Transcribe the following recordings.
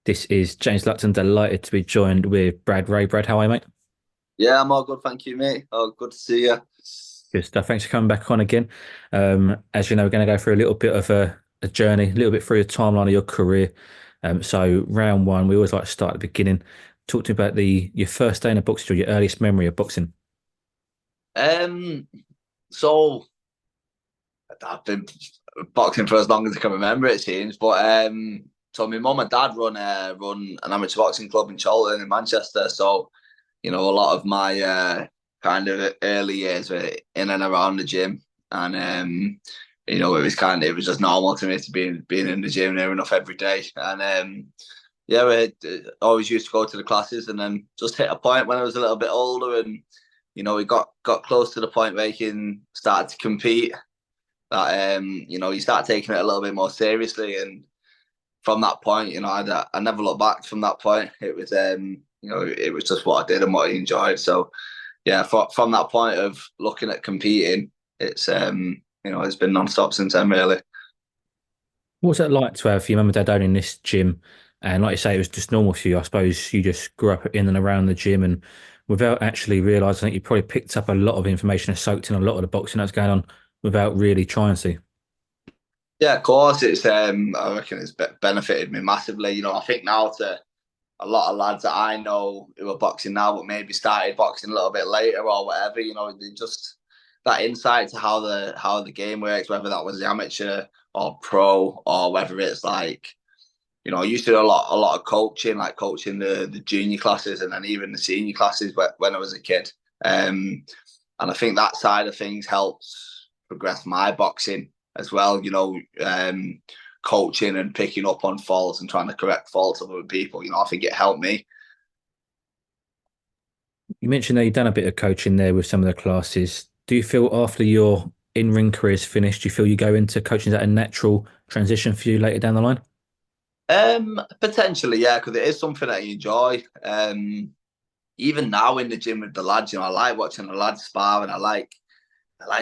This is James Lupton, delighted to be joined with Brad Ray. Brad, how are you, mate? Yeah, I'm all good, thank you, mate. Oh, good to see you. Good stuff. Thanks for coming back on again. As you know, we're going to go through a little bit of a journey, a little bit through the timeline of your career. So round one, we always like to start at the beginning. Talk to me about your first day in a boxing, or your earliest memory of boxing. Um, so I've been boxing for as long as I can remember, it seems. But so my mum and dad run an amateur boxing club in Cholton in Manchester. So a lot of my kind of early years were in and around the gym, and it was just normal to me to being in the gym near enough every day, and yeah, we always used to go to the classes, and then just hit a point when I was a little bit older, and we got close to the point where you can start to compete. That you start taking it a little bit more seriously, and from that point, I never looked back. From that point, it was just what I did and what I enjoyed. So yeah, from that point of looking at competing, it's been non-stop since then, really. What was it like to have your mum and dad owning this gym? And like you say, it was just normal for you. I suppose you just grew up in and around the gym, and without actually realizing it, you probably picked up a lot of information and soaked in a lot of the boxing that's going on without really trying to. Yeah, of course, I reckon it's benefited me massively. I think now to a lot of lads that I know who are boxing now, but maybe started boxing a little bit later or whatever. They just that insight to how the game works, whether that was the amateur or pro, or whether it's like I used to do a lot of coaching, like coaching the junior classes and then even the senior classes when I was a kid. And I think that side of things helps progress my boxing as well. Coaching and picking up on faults and trying to correct faults of other people. I think it helped me. You mentioned that you've done a bit of coaching there with some of the classes. Do you feel after your in-ring career is finished, do you feel you go into coaching? Is that a natural transition for you later down the line? Potentially, yeah, because it is something that I enjoy. Even now in the gym with the lads, I like watching the lads spar, and I like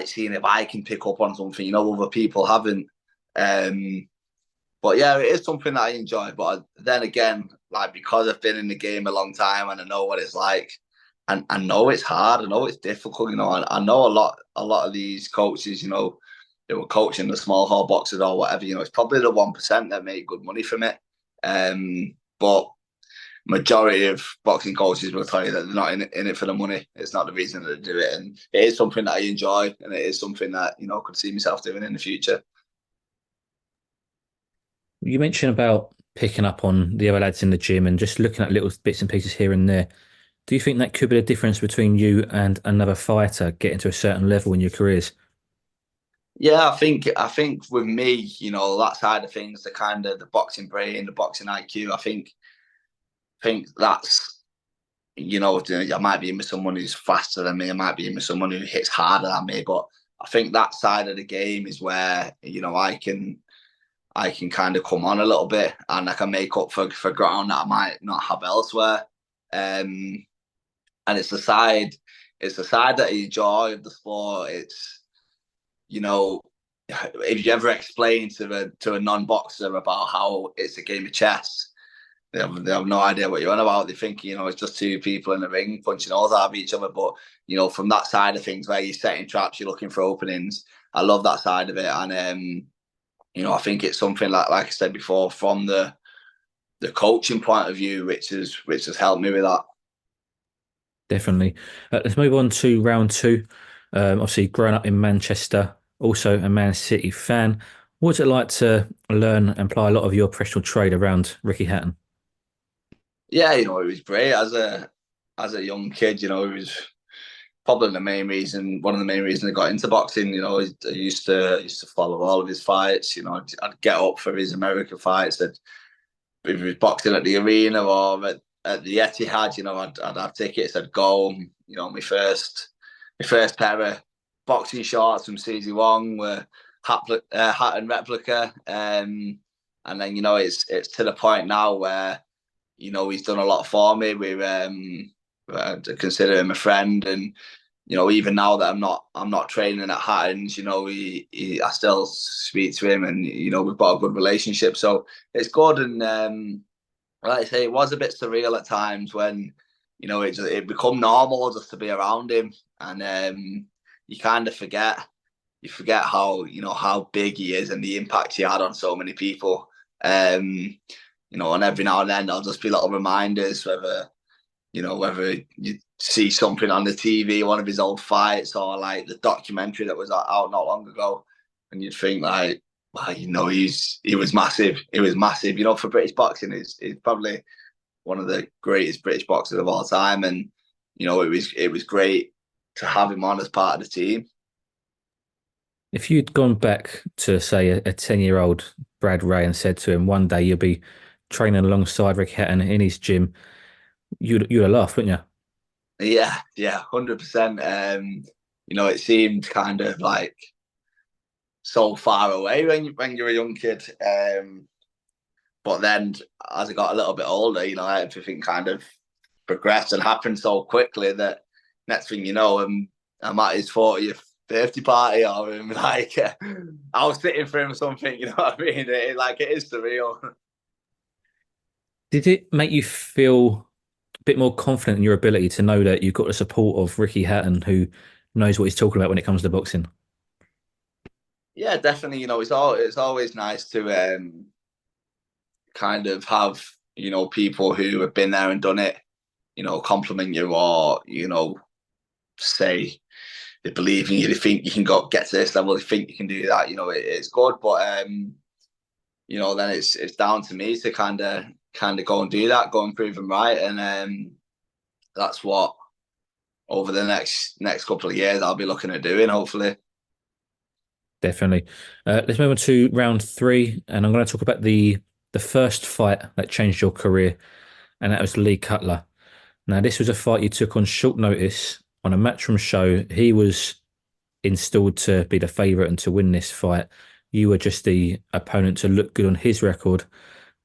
seeing if I can pick up on something, other people haven't. Um, but yeah, it is something that I enjoy. But then again, like because I've been in the game a long time and I know what it's like, and I know it's hard, I know it's difficult. I know a lot of these coaches, they were coaching the small hall boxers or whatever. It's probably the 1% that make good money from it. But majority of boxing coaches will tell you that they're not in it for the money. It's not the reason that they do it, and it is something that I enjoy, and it is something that could see myself doing in the future. You mentioned about picking up on the other lads in the gym and just looking at little bits and pieces here and there. Do you think that could be the difference between you and another fighter getting to a certain level in your careers? Yeah, I think with me, that side of things, the kind of the boxing brain, the boxing IQ, I think that's I might be in with someone who's faster than me, I might be in with someone who hits harder than me, but I think that side of the game is where I can kind of come on a little bit and I can make up for ground that I might not have elsewhere. Um, and it's the side that I enjoy of the sport. It's you know, if you ever explain to a non-boxer about how it's a game of chess, they have no idea what you're on about. They think it's just two people in the ring punching holes out of each other. But from that side of things where you're setting traps, you're looking for openings. I love that side of it, and I think it's something like I said before, from the coaching point of view, which has helped me with that. Definitely. Let's move on to round two. Obviously, growing up in Manchester, also a Man City fan. What's it like to learn and apply a lot of your professional trade around Ricky Hatton? Yeah, it was great as a young kid. It was probably one of the main reasons I got into boxing. I used to follow all of his fights. I'd get up for his American fights. If he was boxing at the arena or at the Etihad, I'd have tickets. I'd go. My first pair of boxing shorts from CZ Wong were Hatton replica. And then it's to the point now where he's done a lot for me. I consider him a friend, and even now that I'm not training at Hatton's, I still speak to him, and we've got a good relationship. So it's good, and like I say, it was a bit surreal at times when, it become normal just to be around him, and you kind of forget. You forget how big he is and the impact he had on so many people. And every now and then there'll just be little reminders, whether you see something on the TV, one of his old fights, or like the documentary that was out not long ago, and you'd think like, well, he was massive. He was massive. For British boxing, he's probably one of the greatest British boxers of all time, and it was great to have him on as part of the team. If you'd gone back to, say, a 10-year-old Brad Ray and said to him, one day you'll be training alongside Rick Hatton in his gym, you'd have laughed, wouldn't you? Yeah, yeah, 100%. It seemed kind of like so far away when you're a young kid. But then as I got a little bit older, everything kind of progressed and happened so quickly that next thing you know, I'm at his 40th birthday party, or like I was sitting for him something. You know what I mean? It is surreal. Did it make you feel a bit more confident in your ability to know that you've got the support of Ricky Hatton, who knows what he's talking about when it comes to boxing? Yeah, definitely. It's always nice to kind of have people who have been there and done it. Compliment you, or say they believe in you. They think you can get to this level. They think you can do that. It's good, but then it's down to me to kind of go and do that, go and prove them right, and that's what over the next couple of years I'll be looking at doing. Hopefully, Definitely. Let's move on to round three, and I'm going to talk about the first fight that changed your career, and that was Lee Cutler. Now, this was a fight you took on short notice on a matchroom show. He was installed to be the favourite and to win this fight. You were just the opponent to look good on his record,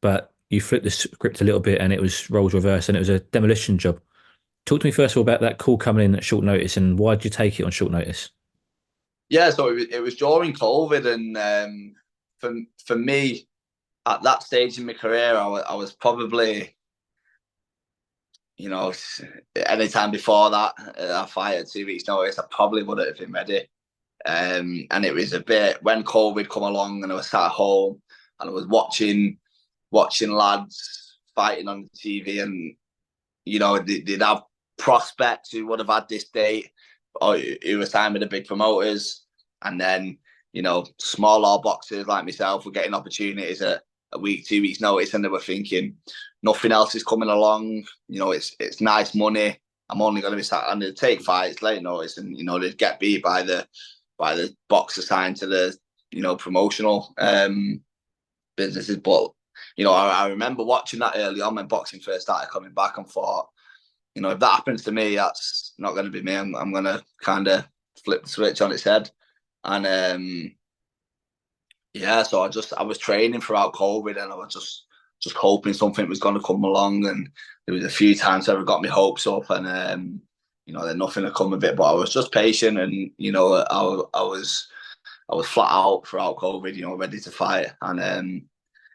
but you flipped the script a little bit and it was roles reversed and it was a demolition job. Talk to me first of all about that call coming in at short notice and why did you take it on short notice? yeah. So it was during COVID, and for me at that stage in my career, I was probably any time before that, I fight at 2 weeks' notice, I probably wouldn't have been ready. And it was a bit when COVID come along, and I was sat at home and I was watching lads fighting on the TV, and they'd have prospects who would have had this date, or who were signed with the big promoters, and then smaller boxers like myself were getting opportunities at a week, 2 weeks notice, and they were thinking nothing else is coming along. It's nice money. I'm only going to be sat and they'd take fights late notice, and they'd get beat by the box assigned to the promotional businesses. But I remember watching that early on when boxing first started coming back, and thought, if that happens to me, that's not going to be me. I'm going to kind of flip the switch on its head. And yeah, so I was training throughout COVID, and I was just hoping something was going to come along. And there was a few times where it got my hopes up, and then nothing had come of it. But I was just patient, and I was flat out throughout COVID, ready to fight. And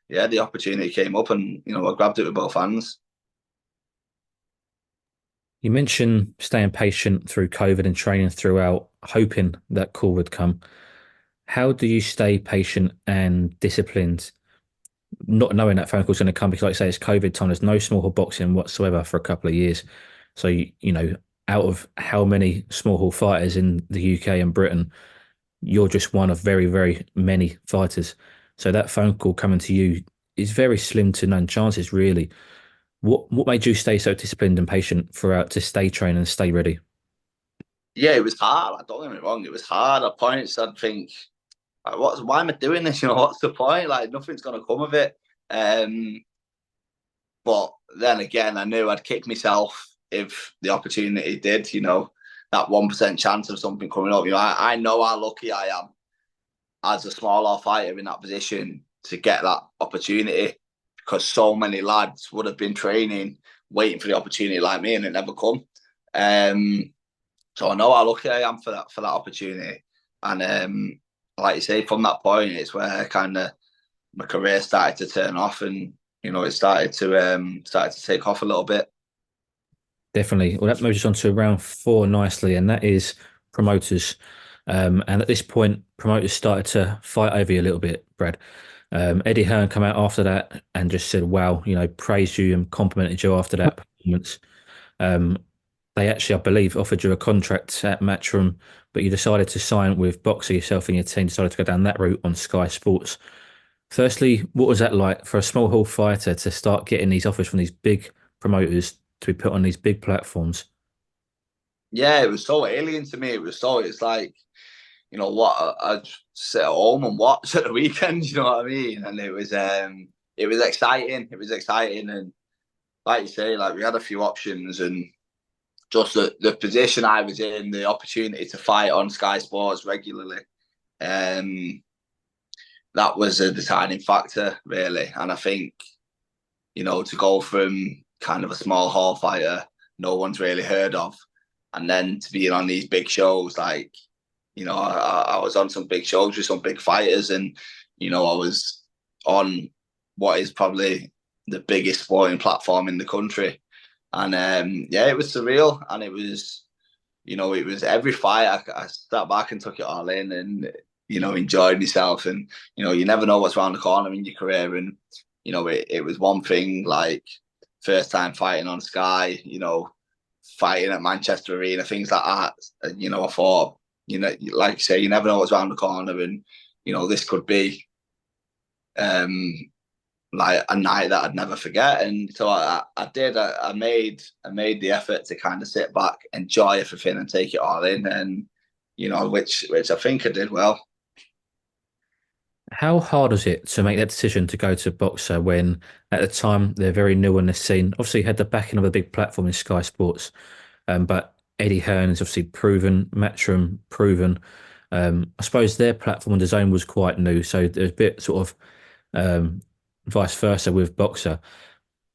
yeah, the opportunity came up, and I grabbed it with both hands. You mentioned staying patient through COVID and training throughout, hoping that call would come. How do you stay patient and disciplined, not knowing that phone call's going to come? Because, like I say, it's COVID time. There's no small hall boxing whatsoever for a couple of years. So, out of how many small hall fighters in the UK and Britain, you're just one of very, very many fighters. So that phone call coming to you is very slim to none chances, really. What made you stay so disciplined and patient throughout to stay trained and stay ready? Yeah, it was hard. Like, don't get me wrong, it was hard. At points, I'd think, like, why am I doing this? What's the point? Like, nothing's going to come of it. Um, but then again, I knew I'd kick myself if the opportunity did. That 1% chance of something coming up. I know how lucky I am as a smaller fighter in that position to get that opportunity, because so many lads would have been training, waiting for the opportunity like me, and it never come. Um, so I know how lucky I am for that opportunity. And like you say, from that point, it's where kind of my career started to turn off, and it started to take off a little bit. Definitely. Well, that moves us on to round four nicely, and that is promoters. And at this point, promoters started to fight over you a little bit, Brad. Eddie Hearn come out after that and just said, "Wow, praised you and complimented you after that performance." Um, they actually, I believe, offered you a contract at Matchroom, but you decided to sign with Boxer yourself and your team decided to go down that route on Sky Sports. Firstly, what was that like for a small hall fighter to start getting these offers from these big promoters to be put on these big platforms? Yeah, it was so alien to me. It's like, what I'd sit at home and watch at the weekend, you know what I mean? And it was exciting. It was exciting. And like you say, like we had a few options and just the position I was in, the opportunity to fight on Sky Sports regularly, um, that was a deciding factor, really. And I think, to go from kind of a small hall fighter no one's really heard of, and then to being on these big shows, like, I was on some big shows with some big fighters, and, I was on what is probably the biggest sporting platform in the country. And yeah, it was surreal. And it was every fight. I sat back and took it all in and, enjoyed myself. And, you never know what's around the corner in your career. And, it was one thing like first time fighting on Sky, fighting at Manchester Arena, things like that. And, I thought, like you say, you never know what's around the corner. And, this could be um, like a night that I'd never forget. And so I did. I made the effort to kind of sit back, enjoy everything, and take it all in. And which I think I did well. How hard is it to make that decision to go to Boxer when at the time they're very new on the scene? Obviously, you had the backing of a big platform in Sky Sports, but Eddie Hearn is obviously proven, Matchroom proven. I suppose their platform on the zone was quite new, so there's a bit sort of vice versa with Boxer.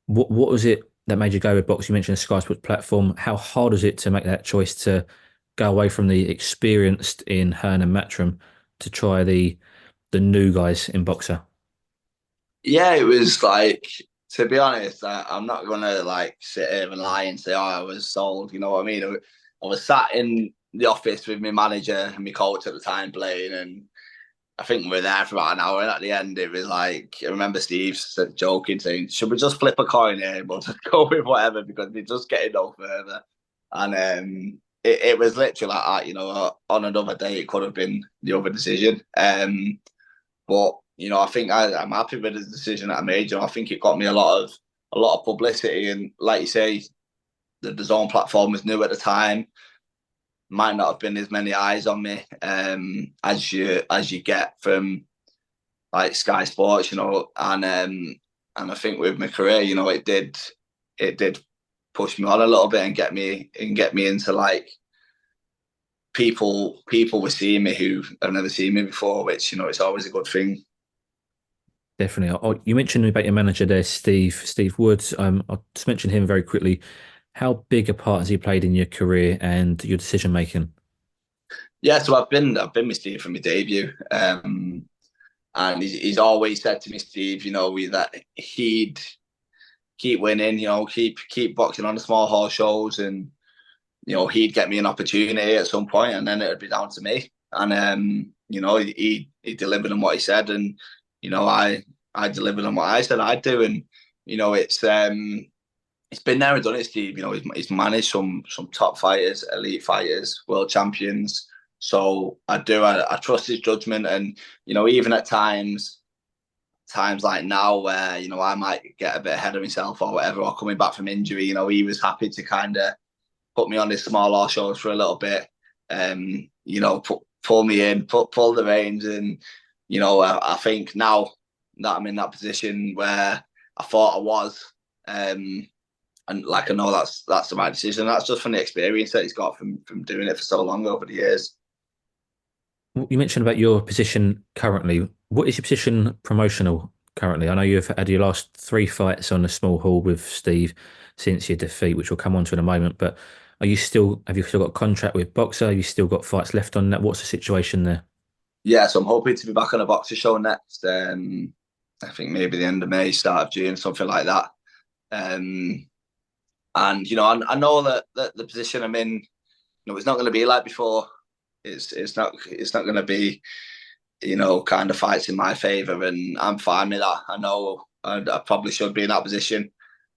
What was it that made you go with Boxer? You mentioned the Sky Sports platform. How hard is it to make that choice to go away from the experienced in Hearn and Matchroom to try the new guys in Boxer? Yeah, it was like, to be honest, I'm not gonna like sit here and lie and say, "Oh, I was sold." You know what I mean? I was sat in the office with my manager and my coach at the time playing, and I think we were there for about an hour. And at the end, it was like, I remember Steve joking, saying, "Should we just flip a coin here? But just go with whatever because we're just getting no further." And it was literally like that. On another day, it could have been the other decision. But I think I'm happy with the decision that I made. I think it got me a lot of publicity, and like you say, the Zone platform was new at the time. Might not have been as many eyes on me as you get from like Sky Sports, and I think with my career, it did push me on a little bit and get me into like people were seeing me who have never seen me before, which it's always a good thing. Definitely. Oh, you mentioned about your manager there, Steve Woods. I'll just mention him very quickly. How big a part has he played in your career and your decision making? Yeah, so I've been with Steve from my debut, and he's always said to me, Steve, that he'd keep winning, keep boxing on the small hall shows, and he'd get me an opportunity at some point, and then it'd be down to me. And he delivered on what he said, and I delivered on what I said I'd do, and it's been there and done it, Steve. He's managed some top fighters, elite fighters, world champions. So I trust his judgment, and even at times like now where I might get a bit ahead of myself or whatever, or coming back from injury, he was happy to kind of put me on this smaller shows for a little bit, pull me in, pull the reins, and I think now that I'm in that position where I thought I was, and like I know that's the right decision. That's just from the experience that he's got from doing it for so long over the years. You mentioned about your position currently. What is your position promotional currently? I know you've had your last three fights on the small hall with Steve since your defeat, which we'll come on to in a moment. But have you still got a contract with Boxer? Have you still got fights left on that? What's the situation there? Yeah, so I'm hoping to be back on a boxer show next. I think maybe the end of May, start of June, something like that. Um, and I know that the position I'm in, it's not going to be like before. It's not going to be, kind of fights in my favour, and I'm fine with that. I know I probably should be in that position.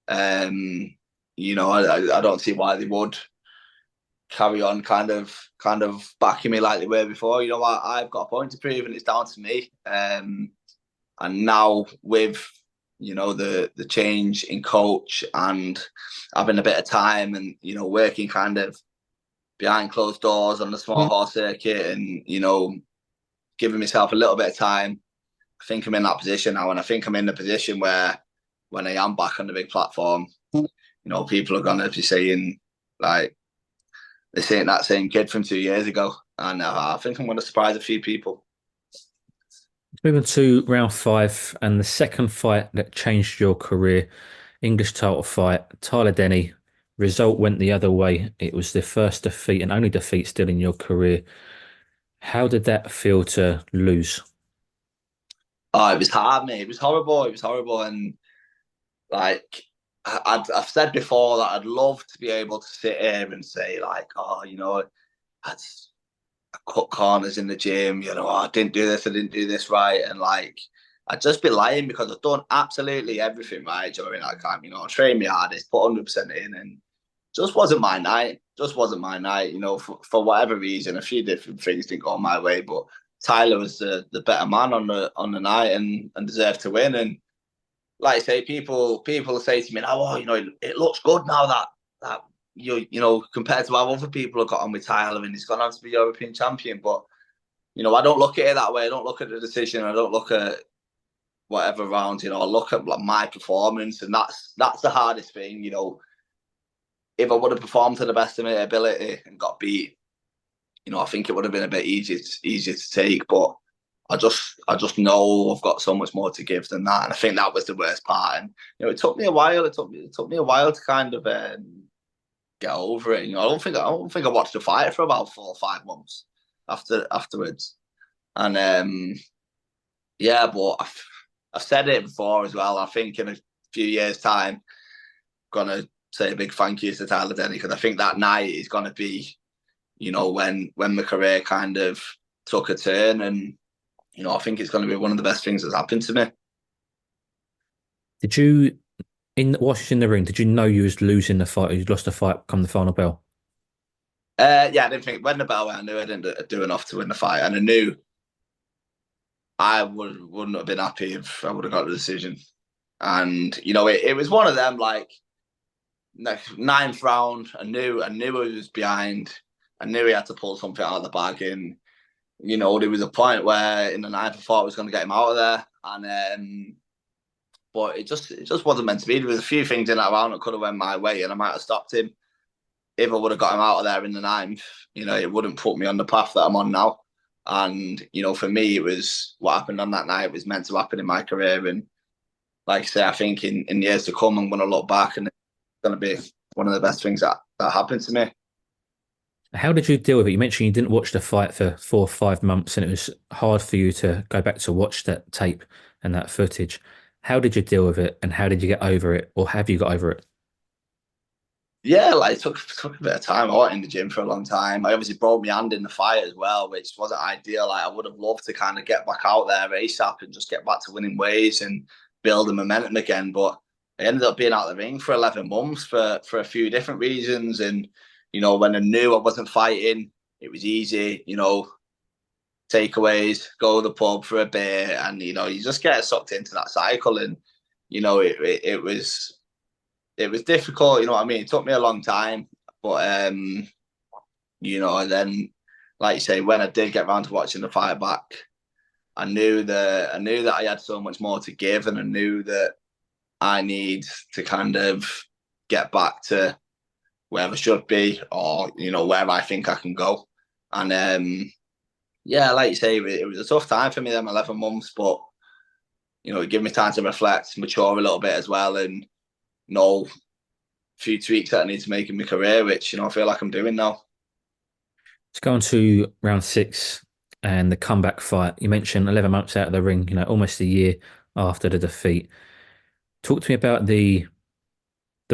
Um, I don't see why they would carry on kind of backing me like they were before. I've got a point to prove, and it's down to me. And now with the change in coach and having a bit of time and working kind of behind closed doors on the small horse circuit and giving myself a little bit of time, I think I'm in that position now, and I think I'm in the position where when I am back on the big platform, people are gonna be saying like this ain't that same kid from 2 years ago, and I think I'm going to surprise a few people. Moving to round five and the second fight that changed your career, English title fight, Tyler Denny. Result went the other way. It was the first defeat and only defeat still in your career. How did that feel to lose? Oh, it was hard, mate. It was horrible. It was horrible, and like I've said before that I'd love to be able to sit here and say like, oh, I cut corners in the gym. I didn't do this. I didn't do this right, and like I'd just be lying because I've done absolutely everything right during that time. I trained my hardest, put 100% in, and just wasn't my night. Just wasn't my night. For whatever reason, a few different things didn't go my way, but Tyler was the better man on the night and deserved to win. And like I say, people say to me now, oh, it looks good now that compared to how other people have got on with Tyler and he's gone on to be European champion. But I don't look at it that way. I don't look at the decision. I don't look at whatever rounds. I look at like, my performance, and that's the hardest thing. If I would have performed to the best of my ability and got beat, I think it would have been a bit easier to take. But I just know I've got so much more to give than that, and I think that was the worst part. And it took me a while. It took me a while to kind of get over it. I don't think I watched the fight for about 4 or 5 months afterwards. And yeah, but I've said it before as well. I think in a few years' time, I'm gonna say a big thank you to Tyler Denny, because I think that night is gonna be, when my career kind of took a turn, and I think it's gonna be one of the best things that's happened to me. Did you, in watching the ring, did you know you was losing the fight or you'd lost the fight come the final bell? Yeah, I didn't think when the bell went, I knew I didn't do enough to win the fight, and I knew I wouldn't have been happy if I would have got the decision. And it was one of them like ninth round. I knew he was behind. I knew he had to pull something out of the bag, and there was a point where in the ninth I thought I was going to get him out of there, and but it just wasn't meant to be. There was a few things in that round that could have went my way, and I might have stopped him if I would have got him out of there in the ninth. It wouldn't put me on the path that I'm on now. And for me, it was what happened on that night was meant to happen in my career. And like I say, I think in years to come, I'm going to look back and it's going to be one of the best things that happened to me. How did you deal with it? You mentioned you didn't watch the fight for 4 or 5 months and it was hard for you to go back to watch that tape and that footage. How did you deal with it and how did you get over it, or have you got over it? Yeah, like it took a bit of time. I wasn't in the gym for a long time. I obviously broke my hand in the fight as well, which wasn't ideal. Like I would have loved to kind of get back out there ASAP and just get back to winning ways and build the momentum again. But I ended up being out of the ring for 11 months for a few different reasons. And when I knew I wasn't fighting, it was easy. Takeaways, go to the pub for a beer, and you just get sucked into that cycle. And it was difficult, you know what I mean? It took me a long time, but and then like you say, when I did get around to watching the fight back, I knew that I had so much more to give, and I knew that I need to kind of get back to where I should be, or where I think I can go. And yeah, like you say, it was a tough time for me, them 11 months, but it gave me time to reflect, mature a little bit as well, and know a few tweaks that I need to make in my career, which I feel like I'm doing now. Let's go on to round six and the comeback fight. You mentioned 11 months out of the ring, almost a year after the defeat. Talk to me about the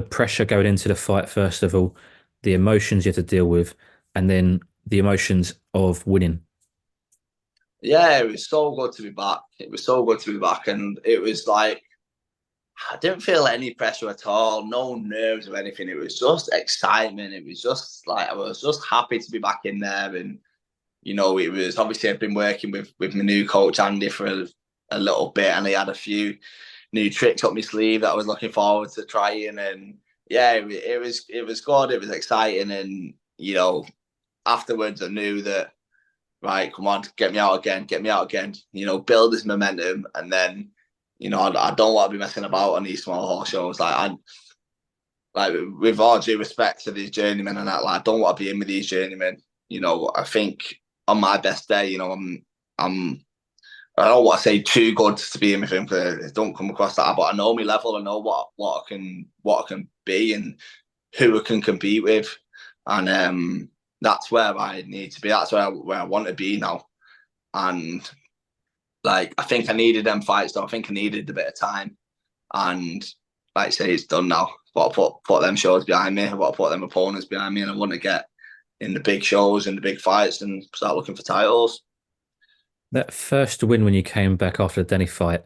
pressure going into the fight, first of all, the emotions you had to deal with, and then the emotions of winning. Yeah, it was so good to be back. It was so good to be back, and it was like I didn't feel any pressure at all, no nerves or anything. It was just excitement. It was just like I was just happy to be back in there, and it was obviously I've been working with my new coach Andy for a little bit, and he had a few new tricks up my sleeve that I was looking forward to trying, and yeah, it was good. It was exciting, and afterwards I knew that right, come on, get me out again, get me out again. Build this momentum, and then I don't want to be messing about on these small horse shows. Like with all due respect to these journeymen and that, like I don't want to be in with these journeymen. I think on my best day, I'm I don't want to say too good to be in with him because I don't come across that, but I know my level. I know what I can be and who I can compete with, and that's where I need to be. That's where I want to be now. And like I think I needed them fights, though. I think I needed a bit of time, and like I say, it's done now. But I put them shows behind me. But I put them opponents behind me, and I want to get in the big shows and the big fights and start looking for titles. That first win when you came back after the Denny fight,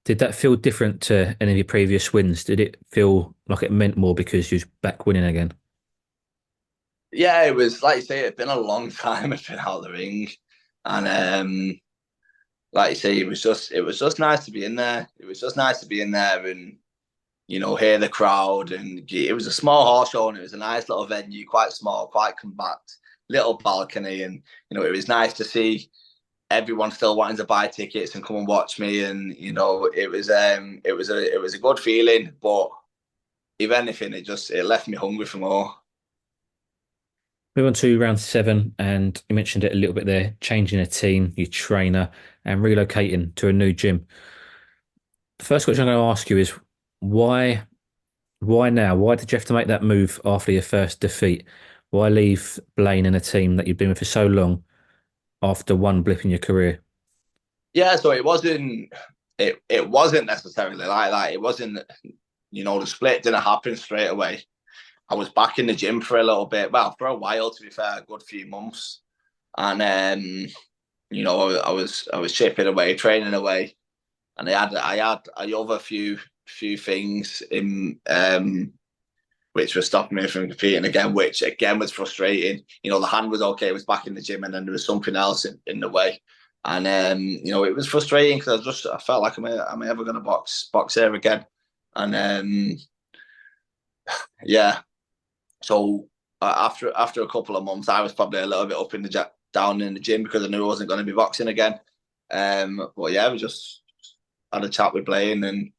did that feel different to any of your previous wins? Did it feel like it meant more because you was back winning again? Yeah, it was like you say, it's been a long time. It's been out of the ring, and like you say, it was just nice to be in there. It was just nice to be in there and hear the crowd. And it was a small horse show, and it was a nice little venue, quite small, quite compact, little balcony, and it was nice to see everyone still wanting to buy tickets and come and watch me. And it was a good feeling. But if anything, it left me hungry for more. Move on to round seven, and you mentioned it a little bit there, changing a team, your trainer, and relocating to a new gym. The first question I'm going to ask you is why why now? Why did you have to make that move after your first defeat? Why leave Blaine in a team that you've been with for so long after one blip in your career? Yeah, so it wasn't necessarily like that. It wasn't the split didn't happen straight away. I was back in the gym for a little bit, well, for a while to be fair, a good few months. And I was chipping away, training away, and I had other few things in which were stopping me from competing again, which again was frustrating. The hand was okay, it was back in the gym, and then there was something else in the way. And it was frustrating because I felt like am I ever going to box here again? And yeah, so after a couple of months, I was probably a little bit up in the down in the gym because I knew I wasn't going to be boxing again. But yeah, we just had a chat with Blaine, and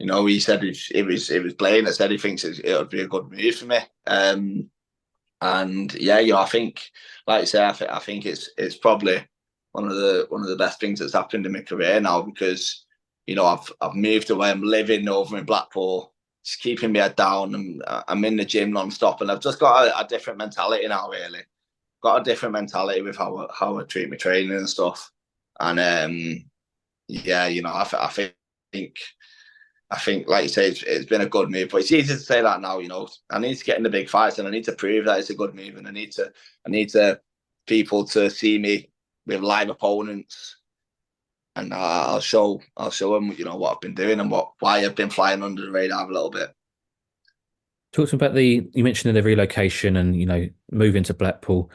he said it was Blaine that said he thinks it would be a good move for me. And yeah, I think, like I say, I think it's probably one of the best things that's happened in my career now because I've moved away. I'm living over in Blackpool. It's keeping me head down. I'm in the gym non-stop, and I've just got a different mentality now. Really, got a different mentality with how I treat my training and stuff. And yeah, I think, like you say, it's been a good move. But it's easy to say that now. I need to get in the big fights, and I need to prove that it's a good move, and I need to people to see me with live opponents, and I'll show them, what I've been doing and why I've been flying under the radar a little bit. Talk to me about you mentioned the relocation and, moving to Blackpool.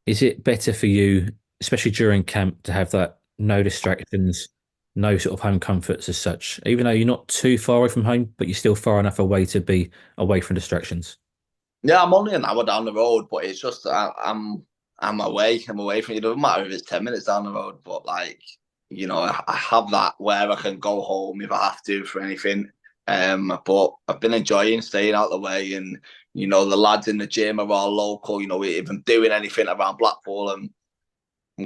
Is it better for you, especially during camp, to have that no distractions, no sort of home comforts as such, even though you're not too far away from home, but you're still far enough away to be away from distractions? Yeah, I'm only an hour down the road, but it's just I'm away. I'm away from it. It doesn't matter if it's 10 minutes down the road, but like I have that where I can go home if I have to for anything. But I've been enjoying staying out of the way, and the lads in the gym are all local. If I'm doing anything around Blackpool, I'm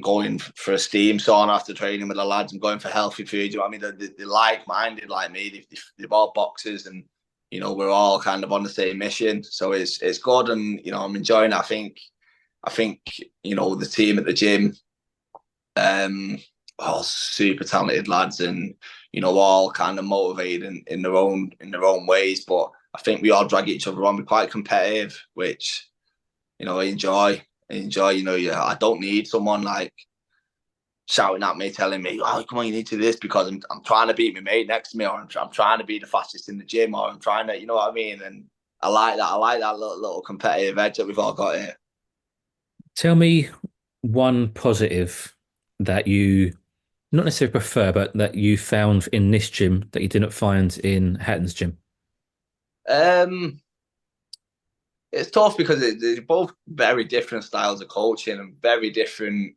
going for a steam sauna after training with the lads. I'm going for healthy food. You know what I mean? They're like-minded like me. They've all boxers, and we're all kind of on the same mission. So it's good, and I'm enjoying it. I think the team at the gym, um, all super talented lads, and all kind of motivated in their own ways. But I think we all drag each other on. We're quite competitive, which I enjoy. I enjoy. Yeah, I don't need someone like shouting at me, telling me, "Oh, come on, you need to do this," because I'm trying to beat my mate next to me, or I'm trying to be the fastest in the gym, or I'm trying to, you know what I mean? And I like that. I like that little competitive edge that we've all got here. Tell me one positive that you not necessarily prefer, but that you found in this gym that you didn't find in Hatton's gym. Um, it's tough because they're both very different styles of coaching and very different.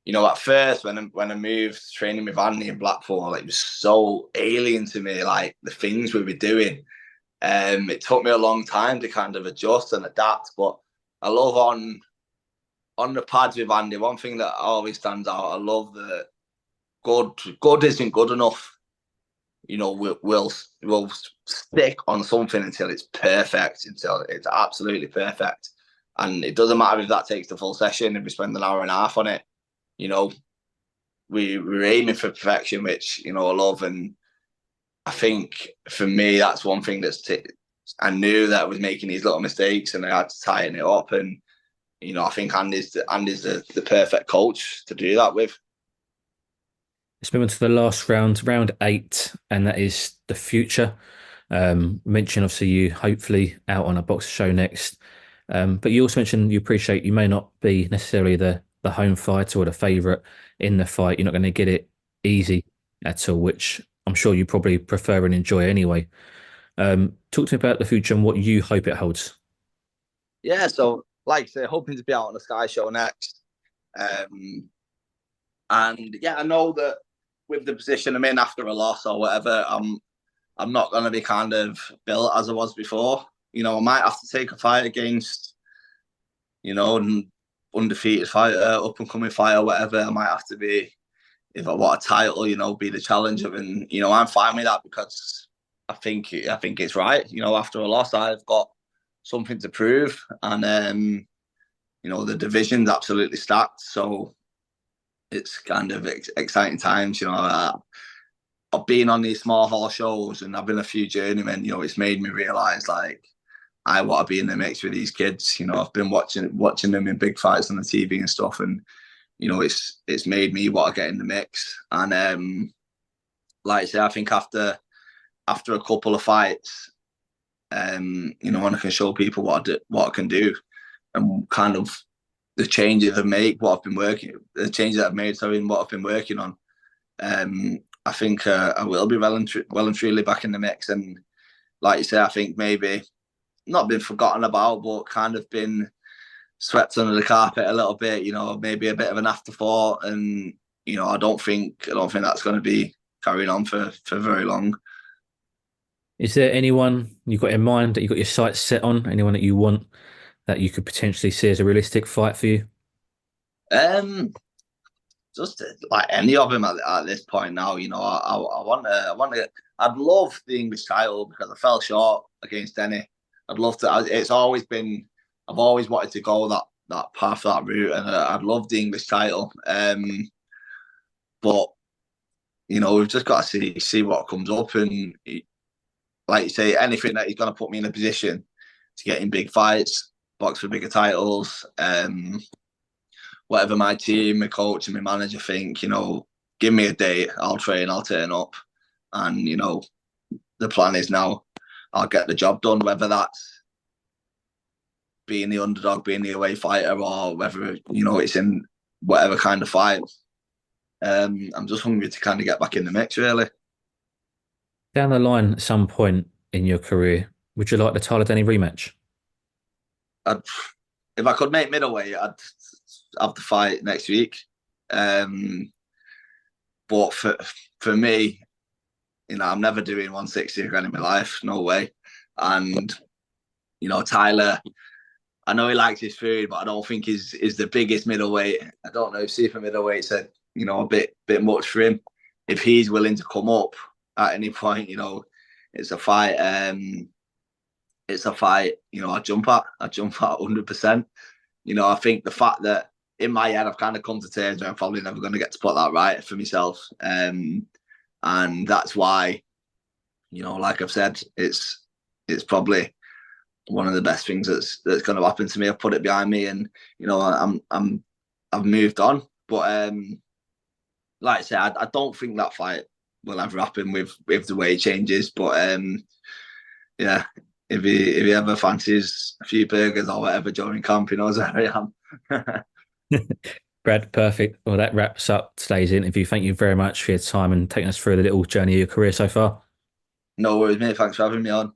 At first when I moved training with Andy in Blackpool, it was so alien to me, like the things we were doing. It took me a long time to kind of adjust and adapt, but I love on the pads with Andy. One thing that always stands out, I love that good isn't good enough. We'll stick on something until it's perfect, until it's absolutely perfect. And it doesn't matter if that takes the full session, if we spend an hour and a half on it. You know, we're aiming for perfection, which I love. And I think for me, that's one thing I knew that I was making these little mistakes, and I had to tighten it up. And I think Andy's the perfect coach to do that with. Let's move on to the last round, round eight, and that is the future. Mention obviously you hopefully out on a boxer show next. But you also mentioned you appreciate you may not be necessarily the home fighter or the favourite in the fight. You're not going to get it easy at all, which I'm sure you probably prefer and enjoy anyway. Talk to me about the future and what you hope it holds. Yeah, so like I say, hoping to be out on the Sky Show next. And yeah, I know that with the position I'm in after a loss or whatever, I'm not going to be kind of built as I was before. I might have to take a fight against, an undefeated fighter, up and coming fighter, whatever. I might have to be, if I want a title, be the challenger, and I'm fine with that because I think it's right. After a loss, I've got something to prove, and the division's absolutely stacked, so it's kind of exciting times. I've been on these small hall shows and having a few journeymen. It's made me realise like I want to be in the mix with these kids. I've been watching them in big fights on the TV and stuff, and it's made me want to get in the mix. And like I say, I think after a couple of fights, when I can show people what I can do, and kind of the changes I've made, the changes I've made, sorry, and what I've been working on. I think I will be well and truly back in the mix. And like you say, I think maybe not been forgotten about, but kind of been swept under the carpet a little bit. Maybe a bit of an afterthought. And I don't think that's going to be carrying on for very long. Is there anyone you've got in mind that you've got your sights set on? Anyone that you want that you could potentially see as a realistic fight for you? Um, just like any of them at this point now. I want to. I'd love the English title because I fell short against Denny. I'd love to. It's always been. I've always wanted to go that path, that route, and I'd love the English title. But we've just got to see what comes up, and like you say, anything that he's going to put me in a position to get in big fights, box for bigger titles. Whatever my team, my coach, and my manager think, give me a date, I'll train, I'll turn up, and the plan is now I'll get the job done, whether that's being the underdog, being the away fighter, or whether it's in whatever kind of fight. I'm just hungry to kind of get back in the mix, really. Down the line, at some point in your career, would you like the Tyler Denny rematch? I'd, if I could make middleweight, I'd have the fight next week. But for me, I'm never doing 160 again in my life. No way. And Tyler, I know he likes his food, but I don't think is the biggest middleweight. I don't know if super middleweight's a bit much for him. If he's willing to come up at any point, it's a fight. It's a fight. I jump at 100%. I think the fact that in my head, I've kind of come to terms where I'm probably never going to get to put that right for myself. And that's why, like I've said, it's probably one of the best things that's going to happen to me. I've put it behind me, and I've moved on. But like I said, I don't think that fight will ever happen with the weight changes. But yeah, if he ever fancies a few burgers or whatever during camp, he knows where I am. Brad, perfect. Well, that wraps up today's interview. Thank you very much for your time and taking us through the little journey of your career so far. No worries, mate. Thanks for having me on.